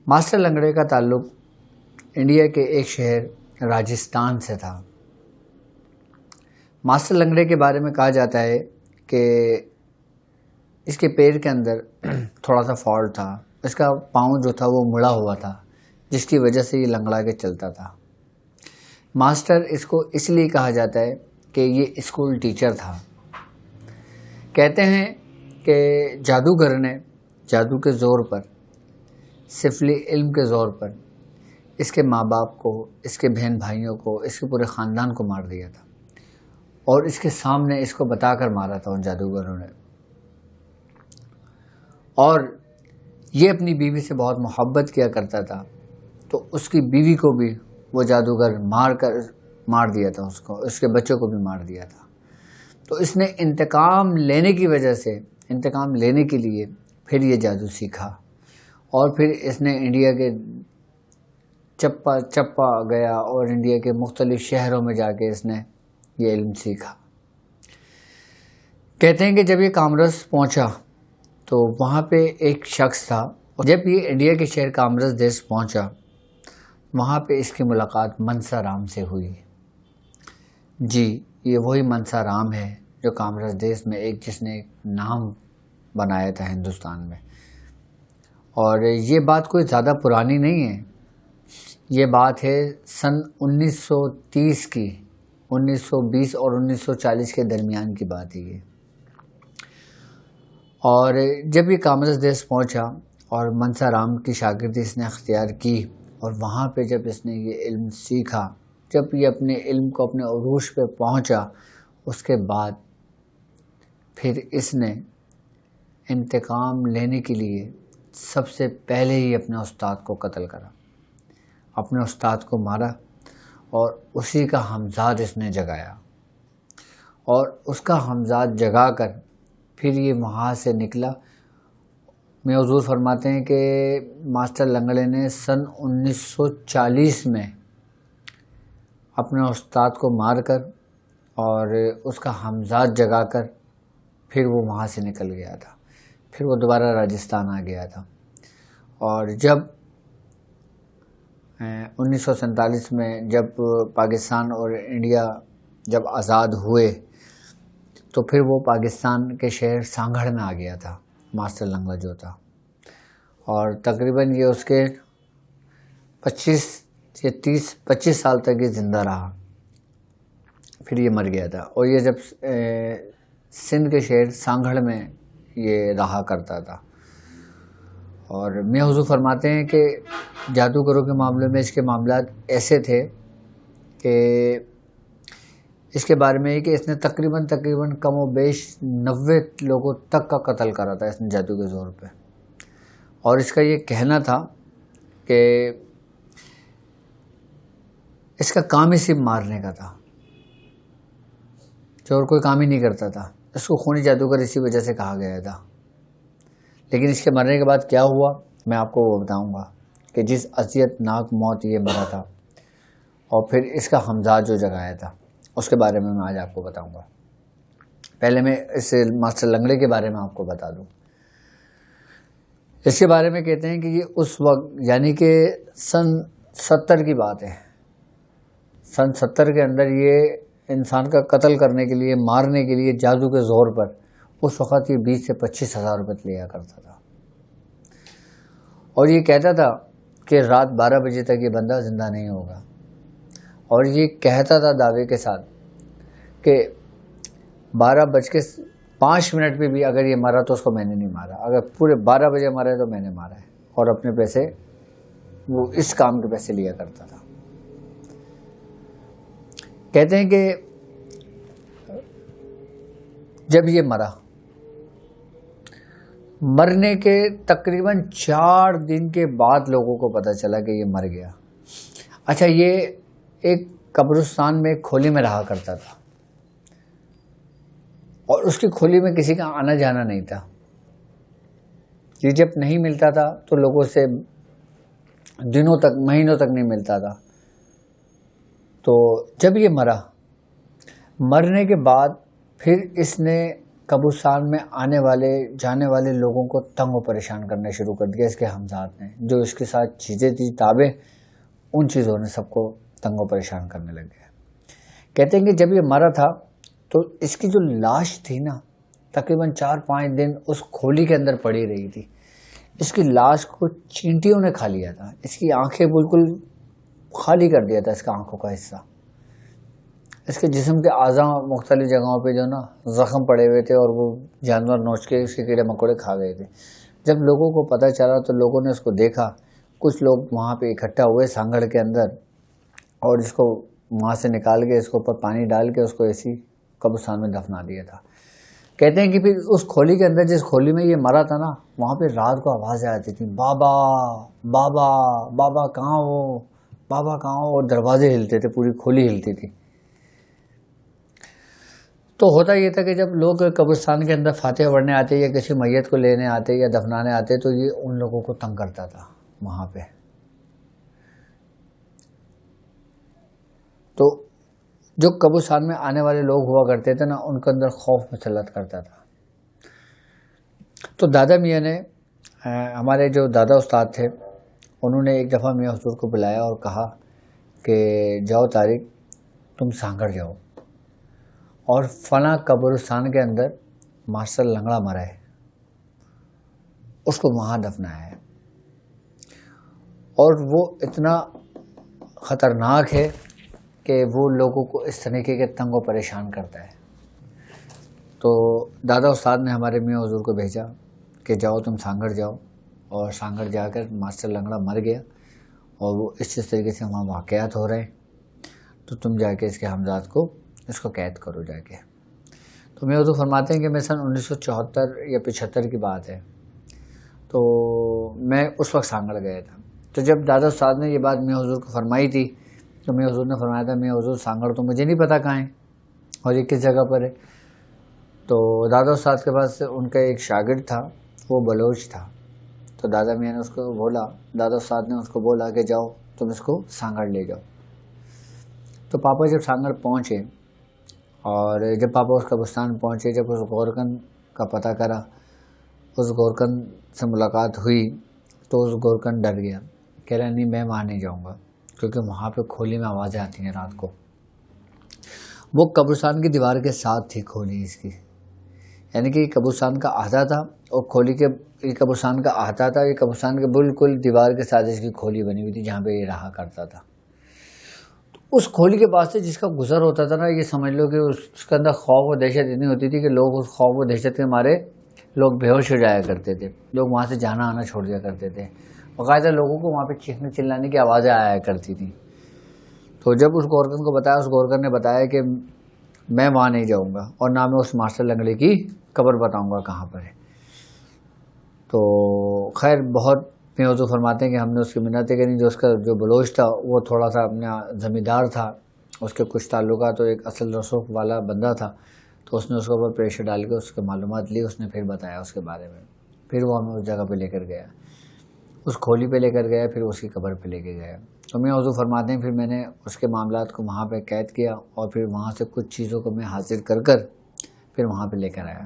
Master لنگڑے کا تعلق India کے ایک شہر راجستھان سے تھا۔ ماسٹر لنگڑے کے بارے میں کہا جاتا ہے کہ اس کے پیر کے اندر تھوڑا سا فالٹ تھا، اس کا پاؤں جو تھا وہ مڑا ہوا تھا، جس کی وجہ سے یہ لنگڑا کے چلتا تھا۔ ماسٹر اس کو اس لیے کہا جاتا ہے کہ یہ اسکول ٹیچر تھا۔ کہتے ہیں کہ جادوگر نے جادو کے زور پر، سفلی علم کے زور پر اس کے ماں باپ کو، اس کے بہن بھائیوں کو، اس کے پورے خاندان کو مار دیا تھا، اور اس کے سامنے اس کو بتا کر مارا تھا ان جادوگروں نے۔ اور یہ اپنی بیوی سے بہت محبت کیا کرتا تھا، تو اس کی بیوی کو بھی وہ جادوگر مار دیا تھا، اس کے بچوں کو بھی مار دیا تھا۔ تو اس نے انتقام لینے کی وجہ سے، انتقام لینے کے لیے پھر یہ جادو سیکھا، اور پھر اس نے انڈیا کے چپا گیا اور انڈیا کے مختلف شہروں میں جا کے اس نے یہ علم سیکھا۔ کہتے ہیں کہ جب یہ کامرس پہنچا تو وہاں پہ ایک شخص تھا، اور جب یہ انڈیا کے شہر کامرس دیش پہنچا، وہاں پہ اس کی ملاقات منسا رام سے ہوئی۔ جی، یہ وہی منسا رام ہے جو کامرس دیش میں جس نے ایک نام بنایا تھا ہندوستان میں۔ اور یہ بات کوئی زیادہ پرانی نہیں ہے، یہ بات ہے سن 1930 کی، 1920 اور 1940 کے درمیان کی بات ہے یہ۔ اور جب یہ کامرس دیش پہنچا اور منسا رام کی شاگردی اس نے اختیار کی، اور وہاں پہ جب اس نے یہ علم سیکھا، جب یہ اپنے علم کو اپنے عروج پہ پہنچا، اس کے بعد پھر اس نے انتقام لینے کے لیے سب سے پہلے ہی اپنے استاد کو قتل کرا، اپنے استاد کو مارا، اور اسی کا ہمزاد اس نے جگایا، اور اس کا ہمزاد جگا کر پھر یہ وہاں سے نکلا۔ میں حضور فرماتے ہیں کہ ماسٹر لنگڑے نے سن 1940 میں اپنے استاد کو مار کر اور اس کا ہمزاد جگا کر پھر وہ وہاں سے نکل گیا تھا، پھر وہ دوبارہ راجستھان آ گیا تھا۔ اور جب 1947 میں جب پاکستان اور انڈیا جب آزاد ہوئے، تو پھر وہ پاکستان کے شہر سانگھڑ میں آ گیا تھا ماسٹر لنگڑا جو تھا، اور تقریباً یہ اس کے 25 سال تک یہ زندہ رہا، پھر یہ مر گیا تھا۔ اور یہ جب سندھ کے شہر سانگھڑ میں یہ رہا کرتا تھا۔ اور میاں حضور فرماتے ہیں کہ جادوگروں کے معاملے میں اس کے معاملات ایسے تھے کہ اس کے بارے میں کہ اس نے تقریباً کم و بیش 90 لوگوں تک کا قتل کرا تھا اس نے جادو کے زور پہ۔ اور اس کا یہ کہنا تھا کہ اس کا کام ہی صرف مارنے کا تھا، جو اور کوئی کام ہی نہیں کرتا تھا۔ اس کو خونی جادوگر اسی وجہ سے کہا گیا تھا۔ لیکن اس کے مرنے کے بعد کیا ہوا میں آپ کو وہ بتاؤں گا کہ جس اذیت ناک موت یہ مرا تھا، اور پھر اس کا ہمزاد جو جگایا تھا، اس کے بارے میں آج آپ کو بتاؤں گا۔ پہلے میں اس ماسٹر لنگڑے کے بارے میں آپ کو بتا دوں۔ اس کے بارے میں کہتے ہیں کہ یہ اس وقت یعنی کہ سن 70 کی بات ہے، سن 70 کے اندر یہ انسان کا قتل کرنے کے لیے، مارنے کے لیے جادو کے زور پر اس وقت یہ 20 سے 25 ہزار روپے لیا کرتا تھا، اور یہ کہتا تھا کہ رات 12 بجے تک یہ بندہ زندہ نہیں ہوگا، اور یہ کہتا تھا دعوے کے ساتھ کہ 12:05 پہ بھی اگر یہ مرا تو اس کو میں نے نہیں مارا، اگر پورے 12 بجے مرا ہے تو میں نے مارا ہے، اور اپنے پیسے وہ اس کام کے پیسے لیا کرتا تھا۔ کہتے ہیں کہ جب یہ مرنے کے تقریباً 4 دن کے بعد لوگوں کو پتہ چلا کہ یہ مر گیا۔ اچھا، یہ ایک قبرستان میں ایک کھولی میں رہا کرتا تھا، اور اس کی کھولی میں کسی کا آنا جانا نہیں تھا۔ یہ جب نہیں ملتا تھا تو لوگوں سے دنوں تک، مہینوں تک نہیں ملتا تھا۔ تو جب یہ مرنے کے بعد پھر اس نے قبرستان میں آنے والے جانے والے لوگوں کو تنگ و پریشان کرنا شروع کر دیا اس کے ہمزاد نے. جو اس کے ساتھ چیزیں تھی کتابیں، ان چیزوں نے سب کو تنگ و پریشان کرنے لگے. کہتے ہیں کہ جب یہ مرا تھا تو اس کی جو لاش تھی نا، تقریباً 4-5 دن اس کھولی کے اندر پڑی رہی تھی. اس کی لاش کو چینٹیوں نے کھا لیا تھا. اس کی آنکھیں بالکل خالی کر دیا تھا اس کا آنکھوں کا حصہ. اس کے جسم کے اعضاء مختلف جگہوں پہ جو نا زخم پڑے ہوئے تھے اور وہ جانور نوچ کے اس کے کیڑے مکوڑے کھا گئے تھے. جب لوگوں کو پتہ چلا تو لوگوں نے اس کو دیکھا. کچھ لوگ وہاں پہ اکٹھا ہوئے سانگڑ کے اندر اور اس کو وہاں سے نکال کے اس کے اوپر پانی ڈال کے اس کو ایسی قبرستان میں دفنا دیا تھا. کہتے ہیں کہ پھر اس کھولی کے اندر، جس کھولی میں یہ مرا تھا نا، وہاں پہ رات کو آوازیں آتی تھیں، بابا بابا بابا کہاں ہو، بابا کہاں ہو، اور دروازے ہلتے تھے، پوری کھولی ہلتی تھی. تو ہوتا یہ تھا کہ جب لوگ قبرستان کے اندر فاتحہ پڑھنے آتے یا کسی میت کو لینے آتے یا دفنانے آتے تو یہ ان لوگوں کو تنگ کرتا تھا وہاں پہ. تو جو قبرستان میں آنے والے لوگ ہوا کرتے تھے نا، ان کے اندر خوف مسلط کرتا تھا. تو دادا میاں نے، ہمارے جو دادا استاد تھے، انہوں نے ایک دفعہ میاں حضور کو بلایا اور کہا کہ جاؤ طارق، تم سانگڑ جاؤ اور فلاں قبرستان کے اندر ماسٹر لنگڑا مرا ہے، اس کو وہاں دفنایا ہے، اور وہ اتنا خطرناک ہے کہ وہ لوگوں کو اس طریقے کے تنگ و پریشان کرتا ہے. تو دادا استاد نے ہمارے میاں حضور کو بھیجا کہ جاؤ تم سانگڑ جاؤ، اور سانگڑ جا کر ماسٹر لنگڑا مر گیا اور وہ اس طریقے سے وہاں واقعات ہو رہے ہیں، تو تم جا کے اس کے ہمزاد کو اس کو قید کرو جا کے. تو میاں حضور فرماتے ہیں کہ میں سن 1974 یا 75 کی بات ہے، تو میں اس وقت سانگڑ گیا تھا. تو جب دادا استاد نے یہ بات میاں حضور کو فرمائی تھی تو میاں حضور نے فرمایا تھا، میاں حضور سانگڑ تو مجھے نہیں پتا کہاں ہے اور یہ کس جگہ پر ہے. تو دادا استاد کے پاس ان کا ایک شاگرد تھا، وہ بلوچ تھا. تو دادا میاں نے اس کو بولا، دادا استاد نے اس کو بولا کہ جاؤ تم اس کو سانگڑ لے جاؤ. تو پاپا جب سانگڑ پہنچے، اور جب پاپا اس قبرستان پہنچے، جب اس گورکن کا پتہ کرا، اس گورکن سے ملاقات ہوئی، تو اس گورکن ڈر گیا، کہہ رہا نہیں میں وہاں نہیں جاؤں گا، کیونکہ وہاں پہ کھولی میں آوازیں آتی ہیں رات کو. وہ قبرستان کی دیوار کے ساتھ تھی کھولی اس کی، یعنی کہ قبرستان کا احاطہ تھا اور کھولی کے قبرستان کا احاطہ تھا. یہ قبرستان کے بالکل دیوار کے ساتھ اس کی کھولی بنی ہوئی تھی جہاں پہ یہ رہا کرتا تھا. اس کھولی کے پاس سے جس کا گزر ہوتا تھا نا، یہ سمجھ لو کہ اس کے اندر خوف و دہشت اتنی ہوتی تھی کہ لوگ اس خوف و دہشت کے مارے لوگ بے ہوش ہو جایا کرتے تھے. لوگ وہاں سے جانا آنا چھوڑ دیا کرتے تھے. باقاعدہ لوگوں کو وہاں پہ چیخنے چلانے کی آوازیں آیا کرتی تھیں. تو جب اس گورکن کو بتایا، اس گورکن نے بتایا کہ میں وہاں نہیں جاؤں گا اور نہ میں اس ماسٹر لنگڑے کی قبر بتاؤں گا کہاں پر ہے. تو خیر بہت میاں حضور فرماتے ہیں کہ ہم نے اس کی منتیں کریں. جو اس کا جو بلوچ تھا وہ تھوڑا سا اپنا زمیندار تھا، اس کے کچھ تعلقات، تو ایک اصل رسوخ والا بندہ تھا. تو اس نے اس کے اوپر پریشر ڈال کے اس کے معلومات لی. اس نے پھر بتایا اس کے بارے میں. پھر وہ ہمیں اس جگہ پہ لے کر گیا، اس کھولی پہ لے کر گیا، پھر اس کی قبر پہ لے کے گیا. تو میاں حضور فرماتے ہیں پھر میں نے اس کے معاملات کو وہاں پہ قید کیا اور پھر وہاں سے کچھ چیزوں کو میں حاصل کر پھر وہاں پہ لے کر آیا.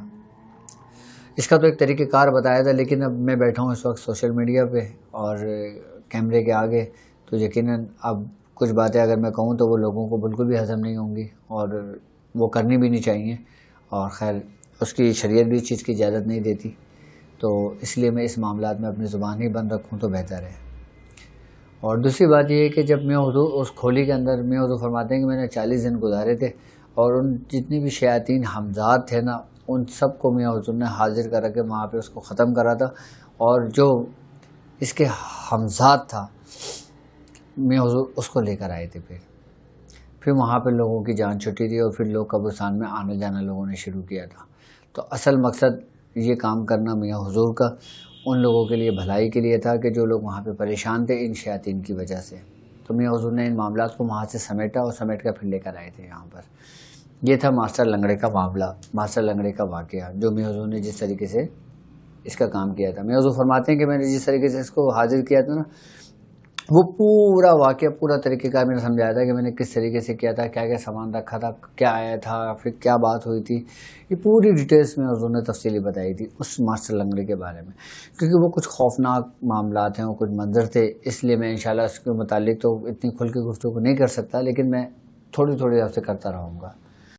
اس کا تو ایک طریقہ کار بتایا تھا، لیکن اب میں بیٹھا ہوں اس وقت سوشل میڈیا پہ اور کیمرے کے آگے، تو یقیناً اب کچھ باتیں اگر میں کہوں تو وہ لوگوں کو بالکل بھی ہضم نہیں ہوں گی اور وہ کرنی بھی نہیں چاہیے. اور خیر اس کی شریعت بھی اس چیز کی اجازت نہیں دیتی، تو اس لیے میں اس معاملات میں اپنی زبان ہی بند رکھوں تو بہتر ہے. اور دوسری بات یہ ہے کہ جب میاں حضور اس کھولی کے اندر، میاں حضور فرماتے ہیں کہ میں نے 40 دن گزارے تھے اور ان جتنی بھی شیاطین حمزات تھے نا، ان سب کو میاں حضور نے حاضر کر کے وہاں پہ اس کو ختم کرا تھا. اور جو اس کے حمزات تھا میاں حضور اس کو لے کر آئے تھے. پھر وہاں پہ لوگوں کی جان چھٹی تھی اور پھر لوگ قبرستان میں آنے جانا لوگوں نے شروع کیا تھا. تو اصل مقصد یہ کام کرنا میاں حضور کا ان لوگوں کے لیے بھلائی کے لیے تھا کہ جو لوگ وہاں پہ پریشان تھے ان شیاطین کی وجہ سے. تو میاں حضور نے ان معاملات کو وہاں سے سمیٹا اور سمیٹ کر پھر لے کر آئے تھے یہاں پر. یہ تھا ماسٹر لنگڑے کا معاملہ، ماسٹر لنگڑے کا واقعہ، جو میاں حضور نے جس طریقے سے اس کا کام کیا تھا. میاں حضور فرماتے ہیں کہ میں نے جس طریقے سے اس کو حاضر کیا تھا نا، وہ پورا واقعہ پورا طریقہ کار میں نے سمجھایا تھا کہ میں نے کس طریقے سے کیا تھا، کیا کیا سامان رکھا تھا، کیا آیا تھا، پھر کیا بات ہوئی تھی، یہ پوری ڈیٹیلز میں حضور نے تفصیلی بتائی تھی اس ماسٹر لنگڑے کے بارے میں، کیونکہ وہ کچھ خوفناک معاملات ہیں، وہ کچھ منظر تھے، اس لیے میں انشاءاللہ اس کے متعلق تو اتنی کھل کے گفتگو نہیں کر سکتا، لیکن میں تھوڑی آپ سے کرتا رہوں گا.